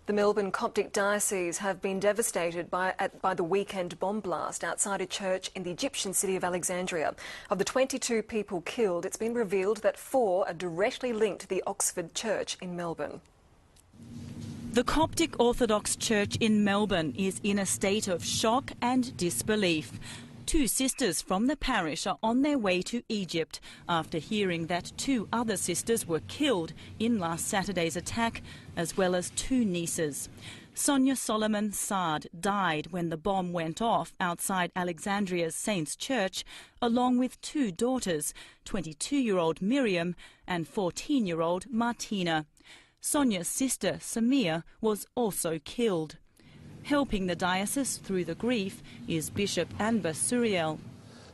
The Melbourne Coptic diocese have been devastated by the weekend bomb blast outside a church in the Egyptian city of Alexandria. Of the 22 people killed, it's been revealed that 4 are directly linked to the Oxford Church in Melbourne. The Coptic Orthodox Church in Melbourne is in a state of shock and disbelief. 2 sisters from the parish are on their way to Egypt after hearing that 2 other sisters were killed in last Saturday's attack, as well as 2 nieces. Sonia Solomon Saad died when the bomb went off outside Alexandria's Saints Church, along with 2 daughters, 22-year-old Miriam and 14-year-old Martina. Sonia's sister, Samia, was also killed. Helping the diocese through the grief is Bishop Anwar Suriel.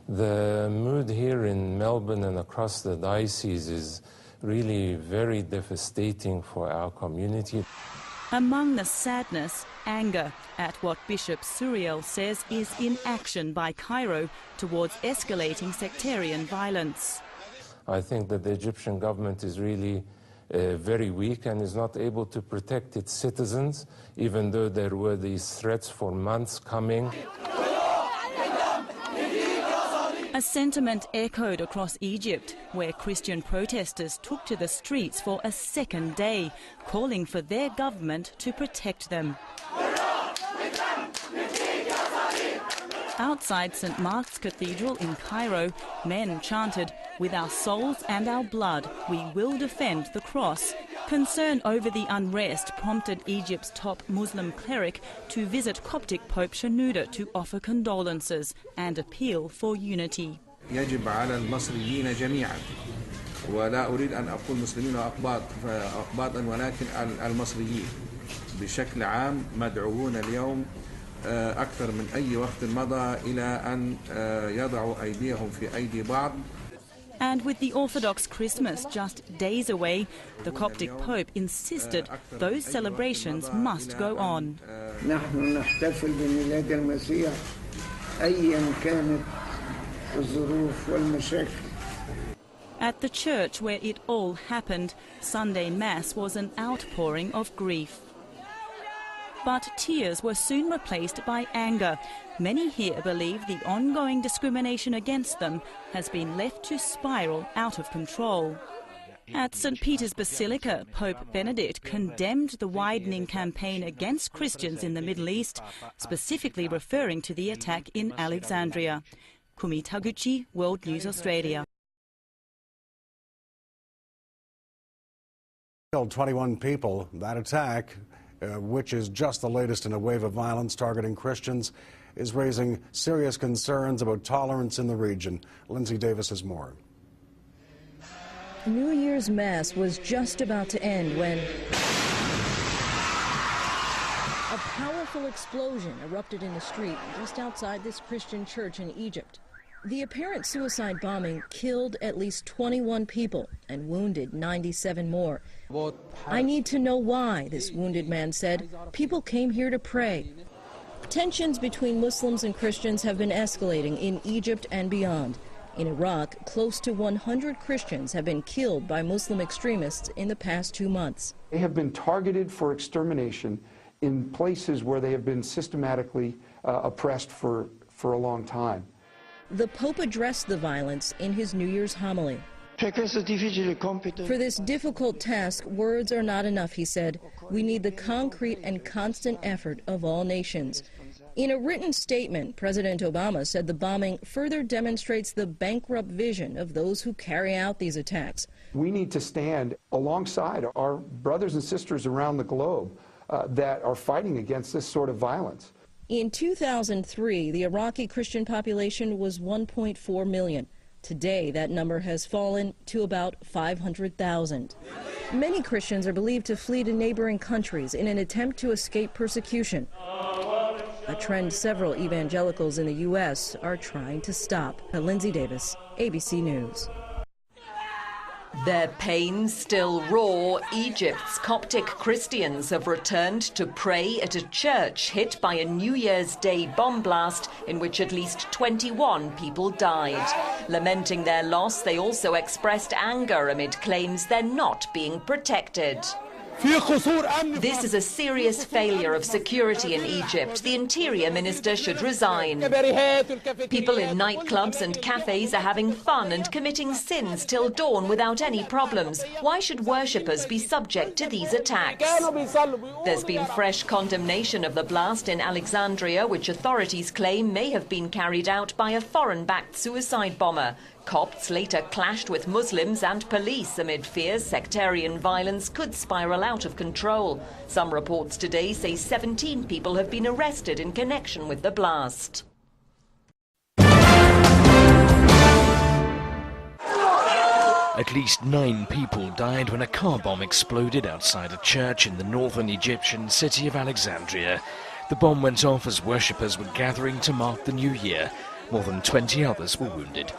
The mood here in Melbourne and across the diocese is really very devastating for our community. Among the sadness, anger at what Bishop Suriel says is inaction by Cairo towards escalating sectarian violence. I think that the Egyptian government is really very weak and is not able to protect its citizens, even though there were these threats for months coming. A sentiment echoed across Egypt, where Christian protesters took to the streets for a second day, calling for their government to protect them. Outside St. Mark's Cathedral in Cairo, men chanted, "With our souls and our blood, we will defend the cross." Concern over the unrest prompted Egypt's top Muslim cleric to visit Coptic Pope Shenouda to offer condolences and appeal for unity. يجب على المصريين جميعا ولا أريد أن أقول مسلمين وأقباطا ولكن المصريين بشكل عام مدعوون اليوم أكثر من أي وقت مضى إلى أن يضعوا أيديهم في أيدي بعض. And with the Orthodox Christmas just days away, the Coptic Pope insisted those celebrations must go on. نحن نحتفل بميلاد المسيح أيا كانت الظروف والمشاكل. At the church where it all happened, Sunday Mass was an outpouring of grief. But tears were soon replaced by anger. Many here believe the ongoing discrimination against them has been left to spiral out of control. At St. Peter's Basilica, Pope Benedict condemned the widening campaign against Christians in the Middle East, specifically referring to the attack in Alexandria. Kumi Taguchi, World News Australia. Killed 21 people. That attack, which is just the latest in a wave of violence targeting Christians, is raising serious concerns about tolerance in the region. Lindsay Davis has more. New Year's Mass was just about to end when a powerful explosion erupted in the street just outside this Christian church in Egypt. The apparent suicide bombing killed at least 21 people and wounded 97 more. "I need to know why," this wounded man said. "People came here to pray." Tensions between Muslims and Christians have been escalating in Egypt and beyond. In Iraq, close to 100 Christians have been killed by Muslim extremists in the past 2 months. They have been targeted for extermination in places where they have been systematically oppressed for a long time. The Pope addressed the violence in his New Year's homily. "For this difficult task, words are not enough," he said. "We need the concrete and constant effort of all nations." In a written statement, President Obama said the bombing further demonstrates the bankrupt vision of those who carry out these attacks. We need to stand alongside our brothers and sisters around the globe that are fighting against this sort of violence. In 2003, the Iraqi Christian population was 1.4 million. Today, that number has fallen to about 500,000. Many Christians are believed to flee to neighboring countries in an attempt to escape persecution, a trend several evangelicals in the U.S. are trying to stop. Lindsay Davis, ABC News. Their pain still raw, Egypt's Coptic Christians have returned to pray at a church hit by a New Year's Day bomb blast in which at least 21 people died. Lamenting their loss, they also expressed anger amid claims they're not being protected. This is a serious failure of security in Egypt. The interior minister should resign. People in nightclubs and cafes are having fun and committing sins till dawn without any problems. Why should worshippers be subject to these attacks? There's been fresh condemnation of the blast in Alexandria, which authorities claim may have been carried out by a foreign-backed suicide bomber. Copts later clashed with Muslims and police amid fears sectarian violence could spiral out of control. Some reports today say 17 people have been arrested in connection with the blast. At least 9 people died when a car bomb exploded outside a church in the northern Egyptian city of Alexandria. The bomb went off as worshippers were gathering to mark the new year. More than 20 others were wounded.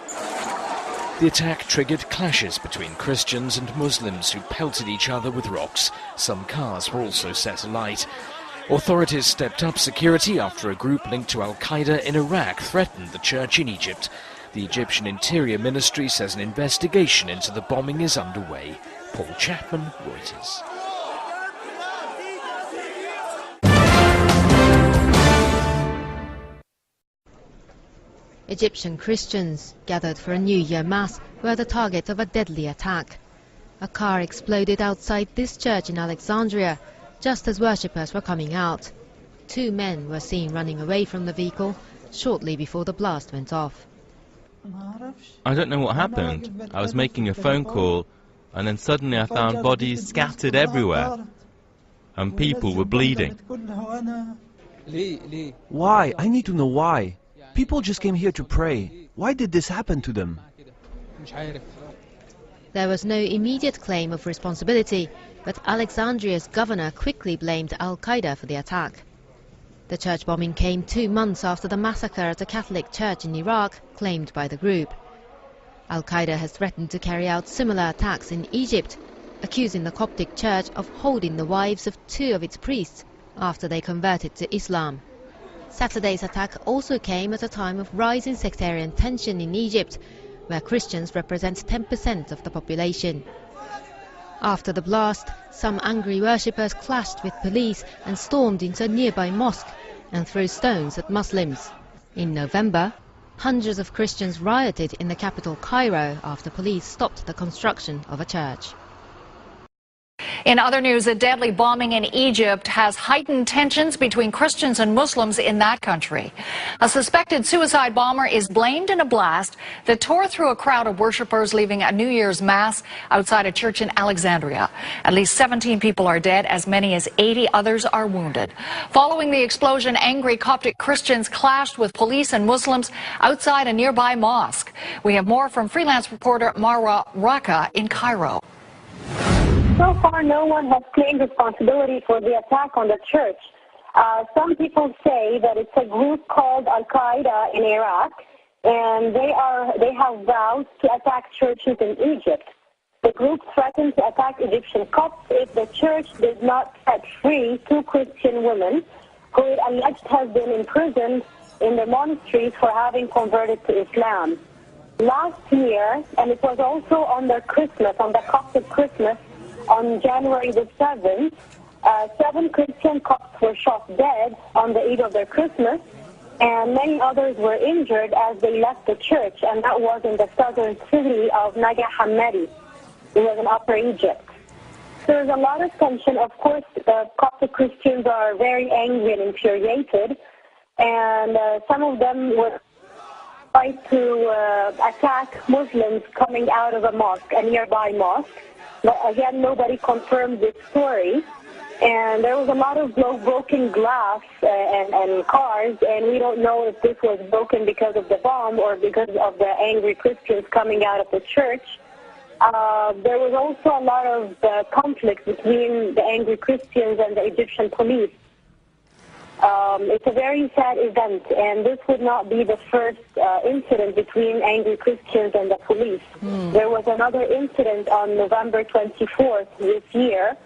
The attack triggered clashes between Christians and Muslims who pelted each other with rocks. Some cars were also set alight. Authorities stepped up security after a group linked to Al-Qaeda in Iraq threatened the church in Egypt. The Egyptian Interior Ministry says an investigation into the bombing is underway. Paul Chapman, Reuters. Egyptian Christians gathered for a New Year Mass were the target of a deadly attack. A car exploded outside this church in Alexandria just as worshippers were coming out. 2 men were seen running away from the vehicle shortly before the blast went off. I don't know what happened. I was making a phone call and then suddenly I found bodies scattered everywhere and people were bleeding. Why? I need to know why. People just came here to pray. Why did this happen to them? There was no immediate claim of responsibility, but Alexandria's governor quickly blamed Al-Qaeda for the attack. The church bombing came 2 months after the massacre at a Catholic church in Iraq, claimed by the group. Al-Qaeda has threatened to carry out similar attacks in Egypt, accusing the Coptic church of holding the wives of 2 of its priests after they converted to Islam. Saturday's attack also came at a time of rising sectarian tension in Egypt, where Christians represent 10% of the population. After the blast, some angry worshippers clashed with police and stormed into a nearby mosque and threw stones at Muslims. In November, hundreds of Christians rioted in the capital Cairo after police stopped the construction of a church. In other news, a deadly bombing in Egypt has heightened tensions between Christians and Muslims in that country. A suspected suicide bomber is blamed in a blast that tore through a crowd of worshippers leaving a New Year's Mass outside a church in Alexandria. At least 17 people are dead, as many as 80 others are wounded. Following the explosion, angry Coptic Christians clashed with police and Muslims outside a nearby mosque. We have more from freelance reporter Marwa Raqqa in Cairo. So far, no one has claimed responsibility for the attack on the church. Some people say that it's a group called Al-Qaeda in Iraq, and they have vowed to attack churches in Egypt. The group threatened to attack Egyptian Copts if the church did not set free 2 Christian women who it alleged have been imprisoned in the monasteries for having converted to Islam. Last year, and it was also on their Christmas, on the Coptic Christmas, on January the 7th, 7 Christian Copts were shot dead on the eve of their Christmas, and many others were injured as they left the church, and that was in the southern city of Naga Hammadi. It was in Upper Egypt. There's a lot of tension. Of course, the Coptic Christians are very angry and infuriated, and some of them would try to attack Muslims coming out of a mosque, a nearby mosque. But again, nobody confirmed this story. And there was a lot of broken glass and cars, and we don't know if this was broken because of the bomb or because of the angry Christians coming out of the church. There was also a lot of conflict between the angry Christians and the Egyptian police. It's a very sad event, and this would not be the first incident between angry Christians and the police. There was another incident on November 24th this year.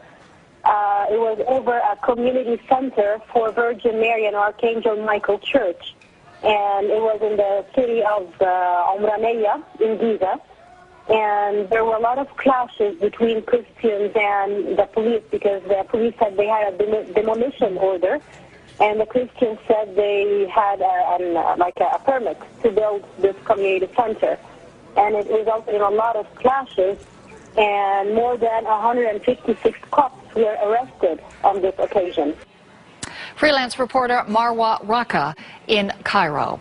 It was over a community center for Virgin Mary and Archangel Michael Church, and it was in the city of Umraniya in Giza. and there were a lot of clashes between Christians and the police because the police said they had a demolition order, and the Christians said they had a permit to build this community center, and it resulted in a lot of clashes, and more than 156 Copts were arrested on this occasion. Freelance reporter Marwa Raqqa in Cairo.